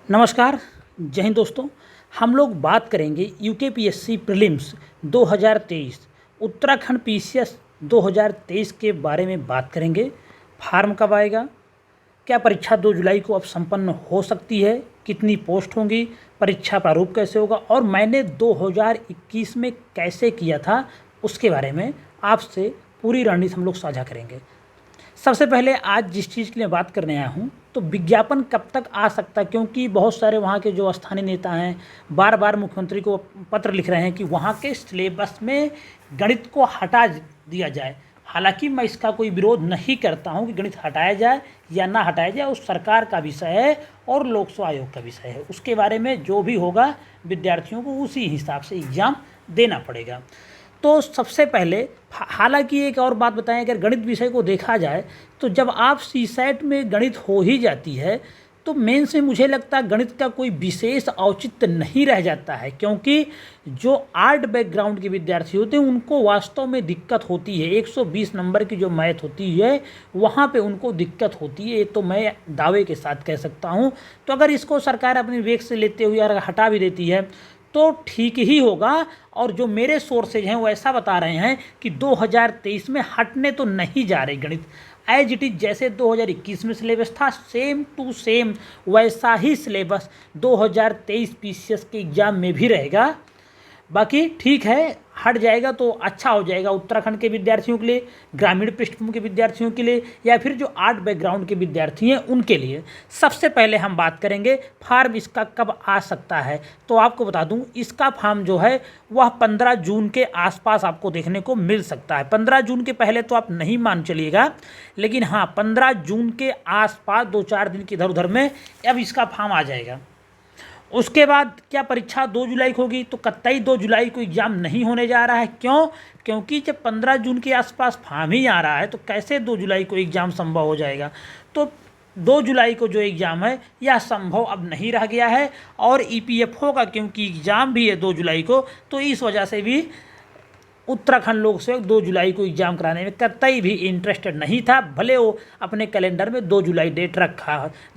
नमस्कार। जय हिंद दोस्तों। हम लोग बात करेंगे यूकेपीएससी प्रीलिम्स 2023 उत्तराखंड पीसीएस 2023 के बारे में बात करेंगे। फार्म कब आएगा, क्या परीक्षा 2 जुलाई को अब संपन्न हो सकती है, कितनी पोस्ट होंगी, परीक्षा प्रारूप कैसे होगा और मैंने 2021 में कैसे किया था उसके बारे में आपसे पूरी रणनीति हम लोग साझा करेंगे। सबसे पहले आज जिस चीज़ के लिए बात करने आया हूँ तो विज्ञापन कब तक आ सकता है, क्योंकि बहुत सारे वहाँ के जो स्थानीय नेता हैं बार बार मुख्यमंत्री को पत्र लिख रहे हैं कि वहाँ के सिलेबस में गणित को हटा दिया जाए। हालांकि मैं इसका कोई विरोध नहीं करता हूँ कि गणित हटाया जाए या ना हटाया जाए, उस सरकार का विषय है और लोक सेवा आयोग का विषय है। उसके बारे में जो भी होगा विद्यार्थियों को उसी हिसाब से एग्ज़ाम देना पड़ेगा। तो सबसे पहले हालांकि एक और बात बताएं, अगर गणित विषय को देखा जाए तो जब आप सीसेट में गणित हो ही जाती है तो मेंस में मुझे लगता है गणित का कोई विशेष औचित्य नहीं रह जाता है, क्योंकि जो आर्ट बैकग्राउंड के विद्यार्थी होते हैं उनको वास्तव में दिक्कत होती है। 120 नंबर की जो मैथ होती है वहाँ पे उनको दिक्कत होती है, ये तो मैं दावे के साथ कह सकता हूँ। तो अगर इसको सरकार अपने वेग से लेते हुए अगर हटा भी देती है तो ठीक ही होगा। और जो मेरे सोर्सेज हैं वो ऐसा बता रहे हैं कि 2023 में हटने तो नहीं जा रहे गणित, एज इट इज़ जैसे 2021 में सिलेबस था सेम टू सेम वैसा ही सिलेबस 2023 पीसीएस के एग्ज़ाम में भी रहेगा। बाकी ठीक है, हट जाएगा तो अच्छा हो जाएगा उत्तराखंड के विद्यार्थियों के लिए, ग्रामीण पृष्ठभूमि के विद्यार्थियों के लिए या फिर जो आर्ट बैकग्राउंड के विद्यार्थी हैं उनके लिए। सबसे पहले हम बात करेंगे फार्म इसका कब आ सकता है। तो आपको बता दूं इसका फार्म जो है वह 15 जून के आसपास आपको देखने को मिल सकता है। 15 जून के पहले तो आप नहीं मान चलिएगा, लेकिन हाँ 15 जून के आसपास 2-4 दिन के इधर उधर में अब इसका फार्म आ जाएगा। उसके बाद क्या परीक्षा 2 जुलाई को होगी, तो कतई 2 जुलाई को एग्ज़ाम नहीं होने जा रहा है। क्यों? क्योंकि जब 15 जून के आसपास फार्म ही आ रहा है तो कैसे 2 जुलाई को एग्ज़ाम संभव हो जाएगा। तो 2 जुलाई को जो एग्ज़ाम है यह संभव अब नहीं रह गया है। और ईपीएफओ का क्योंकि एग्ज़ाम भी है 2 जुलाई को, तो इस वजह से भी उत्तराखंड लोक सेवक 2 जुलाई को एग्ज़ाम कराने में कतई भी इंटरेस्टेड नहीं था, भले वो अपने कैलेंडर में 2 जुलाई डेट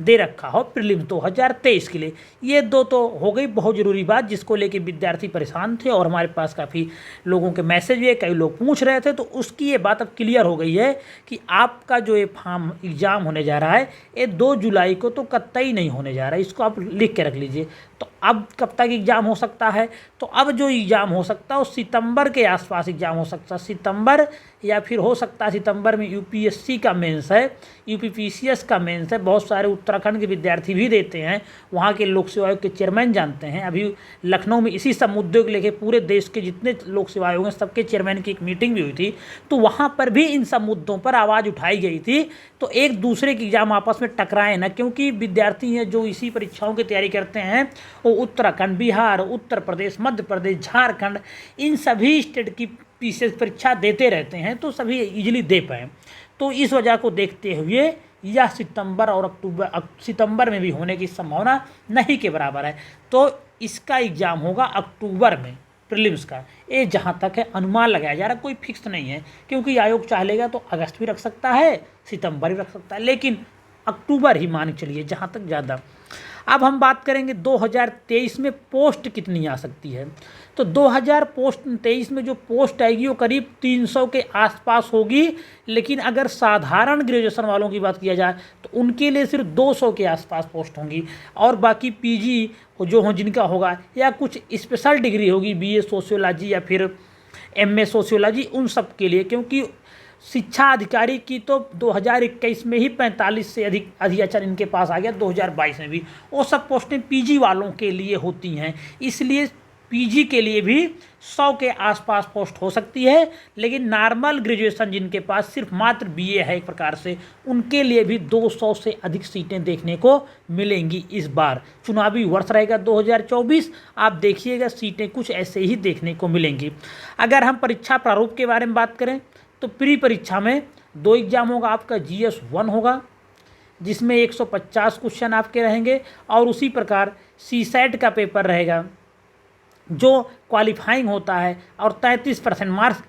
दे रखा हो प्रीलिम्स 2023 के लिए। ये दो तो हो गई बहुत ज़रूरी बात जिसको लेके विद्यार्थी परेशान थे और हमारे पास काफ़ी लोगों के मैसेज भी है, कई लोग पूछ रहे थे, तो उसकी ये बात अब क्लियर हो गई है कि आपका जो ये फार्म एग्ज़ाम होने जा रहा है ये 2 जुलाई को तो कतई नहीं होने जा रहा है। इसको आप लिख के रख लीजिए। तो अब कब तक एग्ज़ाम हो सकता है, तो अब जो एग्ज़ाम हो सकता है वो सितंबर के आसपास एग्ज़ाम हो सकता है। सितंबर या फिर हो सकता है सितंबर में यूपीएससी का मेंस है, यूपीपीसीएस का मेंस है। बहुत सारे उत्तराखंड के विद्यार्थी भी देते हैं, वहाँ के लोक सेवा आयोग के चेयरमैन जानते हैं। अभी लखनऊ में इसी सब मुद्दों को लेकर पूरे देश के जितने लोक सेवा आयोग हैं सबके चेयरमैन की एक मीटिंग भी हुई थी, तो वहाँ पर भी इन सब मुद्दों पर आवाज़ उठाई गई थी। तो एक दूसरे के एग्ज़ाम आपस में टकराए ना, क्योंकि विद्यार्थी हैं जो इसी परीक्षाओं की तैयारी करते हैं वो उत्तराखंड, बिहार, उत्तर प्रदेश, मध्य प्रदेश, झारखंड, इन सभी स्टेट की पीसीएस परीक्षा देते रहते हैं, तो सभी इजीली दे पाएँ। तो इस वजह को देखते हुए यह सितंबर और सितंबर में भी होने की संभावना नहीं के बराबर है। तो इसका एग्ज़ाम होगा अक्टूबर में प्रीलिम्स का, ये जहाँ तक है अनुमान लगाया जा रहा है, कोई फिक्स नहीं है। क्योंकि आयोग चाहेगा तो अगस्त भी रख सकता है, सितंबर भी रख सकता है, लेकिन अक्टूबर ही मान चलिए जहाँ तक ज़्यादा। अब हम बात करेंगे 2023 में पोस्ट कितनी आ सकती है। तो 2023 में जो पोस्ट आएगी वो करीब 300 के आसपास होगी, लेकिन अगर साधारण ग्रेजुएशन वालों की बात किया जाए तो उनके लिए सिर्फ 200 के आसपास पोस्ट होंगी। और बाकी पीजी जो हो जिनका होगा या कुछ स्पेशल डिग्री होगी, बीए सोशियोलॉजी या फिर एमए सोशियोलॉजी, उन सब के लिए। क्योंकि शिक्षा अधिकारी की तो 2021 में ही 45 से अधिक अध्ययन इनके पास आ गया, 2022 में भी। वो सब पोस्टें पीजी वालों के लिए होती हैं, इसलिए पीजी के लिए भी 100 के आसपास पोस्ट हो सकती है। लेकिन नॉर्मल ग्रेजुएशन जिनके पास सिर्फ मात्र बीए है एक प्रकार से, उनके लिए भी 200 से अधिक सीटें देखने को मिलेंगी। इस बार चुनावी वर्ष रहेगा 2024, आप देखिएगा सीटें कुछ ऐसे ही देखने को मिलेंगी। अगर हम परीक्षा प्रारूप के बारे में बात करें तो प्री परीक्षा में 2 एग्ज़ाम होगा। आपका जीएस 1 होगा जिसमें 150 क्वेश्चन आपके रहेंगे, और उसी प्रकार सीसेट का पेपर रहेगा जो क्वालिफाइंग होता है और 33% मार्क्स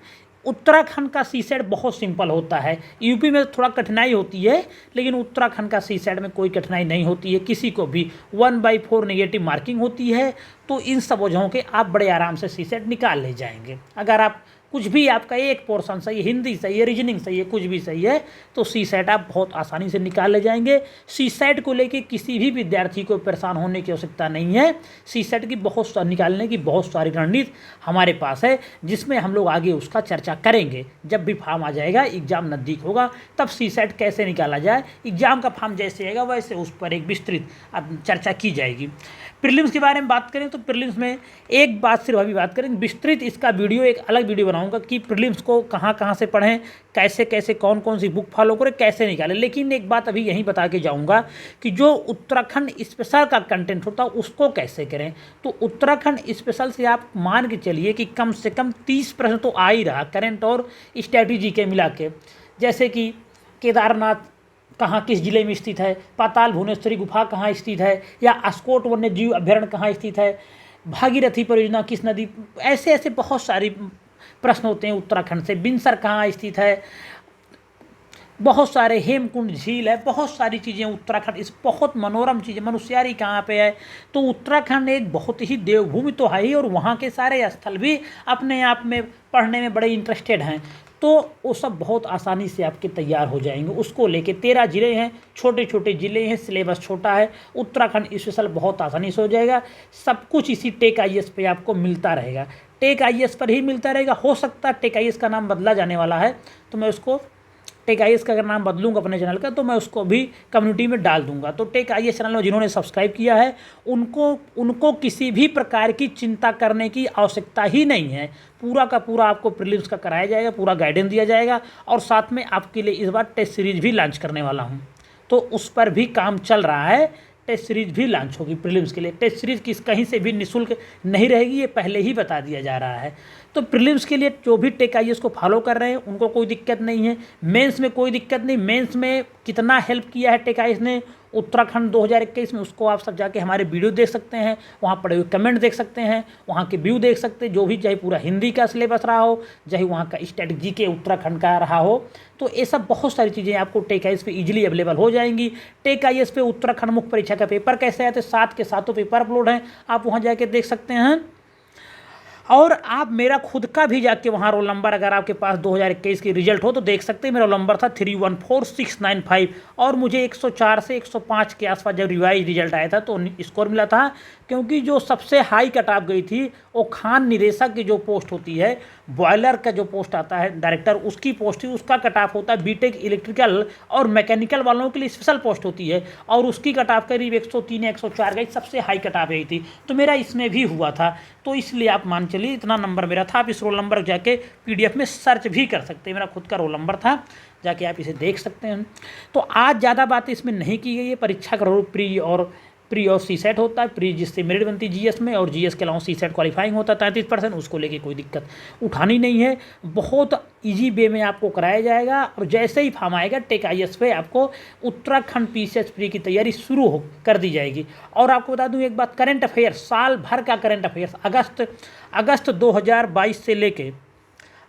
उत्तराखंड का सीसेट बहुत सिंपल होता है। यूपी में थोड़ा कठिनाई होती है, लेकिन उत्तराखंड का सीसेट में कोई कठिनाई नहीं होती है। किसी को भी 1/4 नेगेटिव मार्किंग होती है, तो इन सब वजहों के आप बड़े आराम से सीसेट निकाल ले जाएंगे। अगर आप कुछ भी आपका एक पोर्शन सही है, हिंदी सही है, रीजनिंग सही है, कुछ भी सही है, तो सीसेट आप बहुत आसानी से निकाल ले जाएंगे। सीसेट को लेके किसी भी विद्यार्थी को परेशान होने की आवश्यकता नहीं है। सीसेट की निकालने की बहुत सारी रणनीति हमारे पास है, जिसमें हम लोग आगे उसका चर्चा करेंगे। जब भी फॉर्म आ जाएगा, एग्जाम नज़दीक होगा, तब सीसेट कैसे निकाला जाए, एग्जाम का फॉर्म जैसे आएगा वैसे उस पर एक विस्तृत चर्चा की जाएगी। प्रीलिम्स के बारे में बात करें तो प्रीलिम्स में एक बात सिर्फ अभी बात करेंगे, विस्तृत इसका वीडियो एक अलग वीडियो बनाऊंगा कि प्रीलिम्स को कहाँ से पढ़ें, कैसे कैसे कौन कौन सी बुक फॉलो करें, कैसे निकालें। लेकिन एक बात अभी यहीं बता के जाऊंगा कि जो उत्तराखंड स्पेशल का कंटेंट होता है उसको कैसे करें। तो उत्तराखंड स्पेशल से आप मान के चलिए कि कम से कम 30 प्रश्न तो आ ही रहा, करंट और स्ट्रैटेजी के मिला के। जैसे कि केदारनाथ कहाँ किस जिले में स्थित है, पाताल भुवनेश्वरी गुफा कहाँ स्थित है, या अस्कोट वन्य जीव अभ्यारण्य कहाँ स्थित है, भागीरथी परियोजना किस नदी, ऐसे ऐसे बहुत सारी प्रश्न होते हैं उत्तराखंड से। बिनसर कहाँ स्थित है, बहुत सारे, हेमकुंड झील है, बहुत सारी चीज़ें उत्तराखंड, इस बहुत मनोरम चीज़ें, मनुष्यारी कहाँ पे है। तो उत्तराखंड एक बहुत ही देवभूमि तो है ही, और वहाँ के सारे स्थल भी अपने आप में पढ़ने में बड़े इंटरेस्टेड हैं। तो वो सब बहुत आसानी से आपके तैयार हो जाएंगे। उसको लेके 13 ज़िले हैं, छोटे छोटे ज़िले हैं, सिलेबस छोटा है। उत्तराखंड स्पेशल बहुत आसानी से हो जाएगा। सब कुछ इसी टेक IAS पे आपको मिलता रहेगा, टेक IAS पर ही मिलता रहेगा। हो सकता है टेक IAS का नाम बदला जाने वाला है, तो मैं उसको टेक IAS का अगर नाम बदलूंगा अपने चैनल का, तो मैं उसको भी कम्युनिटी में डाल दूंगा। तो टेक IAS चैनल में जिन्होंने सब्सक्राइब किया है उनको किसी भी प्रकार की चिंता करने की आवश्यकता ही नहीं है। पूरा का पूरा आपको प्रीलिम्स का कराया जाएगा, पूरा गाइडेंस दिया जाएगा, और साथ में आपके लिए इस बार टेस्ट सीरीज भी लॉन्च करने वाला हूँ, तो उस पर भी काम चल रहा है। टेस्ट सीरीज भी लॉन्च होगी प्रीलिम्स के लिए। टेस्ट सीरीज कहीं से भी निःशुल्क नहीं रहेगी, ये पहले ही बता दिया जा रहा है। तो प्रीलिम्स के लिए जो भी टेक IAS को फॉलो कर रहे हैं उनको कोई दिक्कत नहीं है। मेंस में कोई दिक्कत नहीं। मेंस में कितना हेल्प किया है टेक IAS ने उत्तराखंड 2021 में, उसको आप सब जाके हमारे वीडियो देख सकते हैं, वहाँ पड़े हुए कमेंट देख सकते हैं, वहाँ के व्यू देख सकते हैं। जो भी चाहे पूरा हिंदी का सिलेबस रहा हो, चाहे वहाँ का स्ट्रैटेजी के उत्तराखंड का रहा हो, तो ये सब बहुत सारी चीज़ें आपको टेक IAS पे इजीली अवेलेबल हो जाएंगी। टेक IAS पे उत्तराखंड मुख्य परीक्षा का पेपर कैसे आए थे, 7 के 7 पेपर अपलोड हैं, आप वहाँ जाके देख सकते हैं। और आप मेरा खुद का भी जाके वहाँ रोल नंबर, अगर आपके पास 2021 की रिजल्ट हो तो देख सकते हैं। मेरा रोल नंबर था 314695, और मुझे 104 से 105 के आसपास जब रिवाइज रिजल्ट आया था तो स्कोर मिला था। क्योंकि जो सबसे हाई कट ऑफ गई थी वो खान निदेशक की जो पोस्ट होती है, बॉयलर का जो पोस्ट आता है डायरेक्टर, उसकी पोस्ट थी, उसका कट ऑफ होता है। बीटेक इलेक्ट्रिकल और मैकेनिकल वालों के लिए स्पेशल पोस्ट होती है, और उसकी कट ऑफ करीब 103 104 गई, सबसे हाई कट ऑफ गई थी। तो मेरा इसमें भी हुआ था, तो इसलिए आप मान चलिए इतना नंबर मेरा था। आप इस रोल नंबर जाके PDF में सर्च भी कर सकते हैं, मेरा खुद का रोल नंबर था, जाके आप इसे देख सकते हैं। तो आज ज़्यादा बातें इसमें नहीं की गई है। परीक्षा का रोल प्री और सीसेट होता है। प्री जिससे मेरिट बनती है GS में, और GS के अलावा सीसेट क्वालिफाइंग होता है 33%, उसको लेके कोई दिक्कत उठानी नहीं है। बहुत इजी वे में आपको कराया जाएगा, और जैसे ही फॉर्म आएगा टेक IAS पे आपको उत्तराखंड PCS प्री की तैयारी शुरू कर दी जाएगी। और आपको बता दूं एक बात, करंट अफेयर्स, साल भर का करंट अफेयर्स अगस्त 2022 से लेके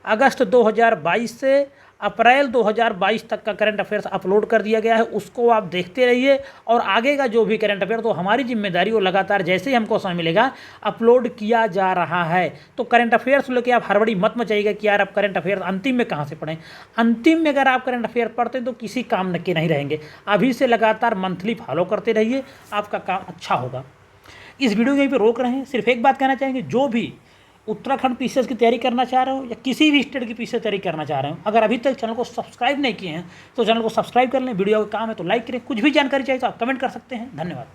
अगस्त 2022 से अप्रैल 2022 तक का करंट अफेयर्स अपलोड कर दिया गया है। उसको आप देखते रहिए, और आगे का जो भी करंट अफेयर, तो हमारी जिम्मेदारी वो लगातार जैसे ही हमको समय मिलेगा अपलोड किया जा रहा है। तो करंट अफेयर्स लेके आप हड़बड़ी मत मचाइएगा कि यार अब करंट अफेयर अंतिम में कहाँ से पढ़ें। अंतिम में अगर आप करंट अफेयर पढ़ते हैं तो किसी काम के नहीं रहेंगे। अभी से लगातार मंथली फॉलो करते रहिए, आपका काम अच्छा होगा। इस वीडियो को यहीं पर रोक रहे हैं। सिर्फ एक बात कहना चाहेंगे, जो भी उत्तराखंड PCS की तैयारी करना चाह रहे हो या किसी भी स्टेट की PCS तैयारी करना चाह रहे हो, अगर अभी तक चैनल को सब्सक्राइब नहीं किए हैं तो चैनल को सब्सक्राइब कर लें। वीडियो का काम है तो लाइक करें। कुछ भी जानकारी चाहिए तो आप कमेंट कर सकते हैं। धन्यवाद।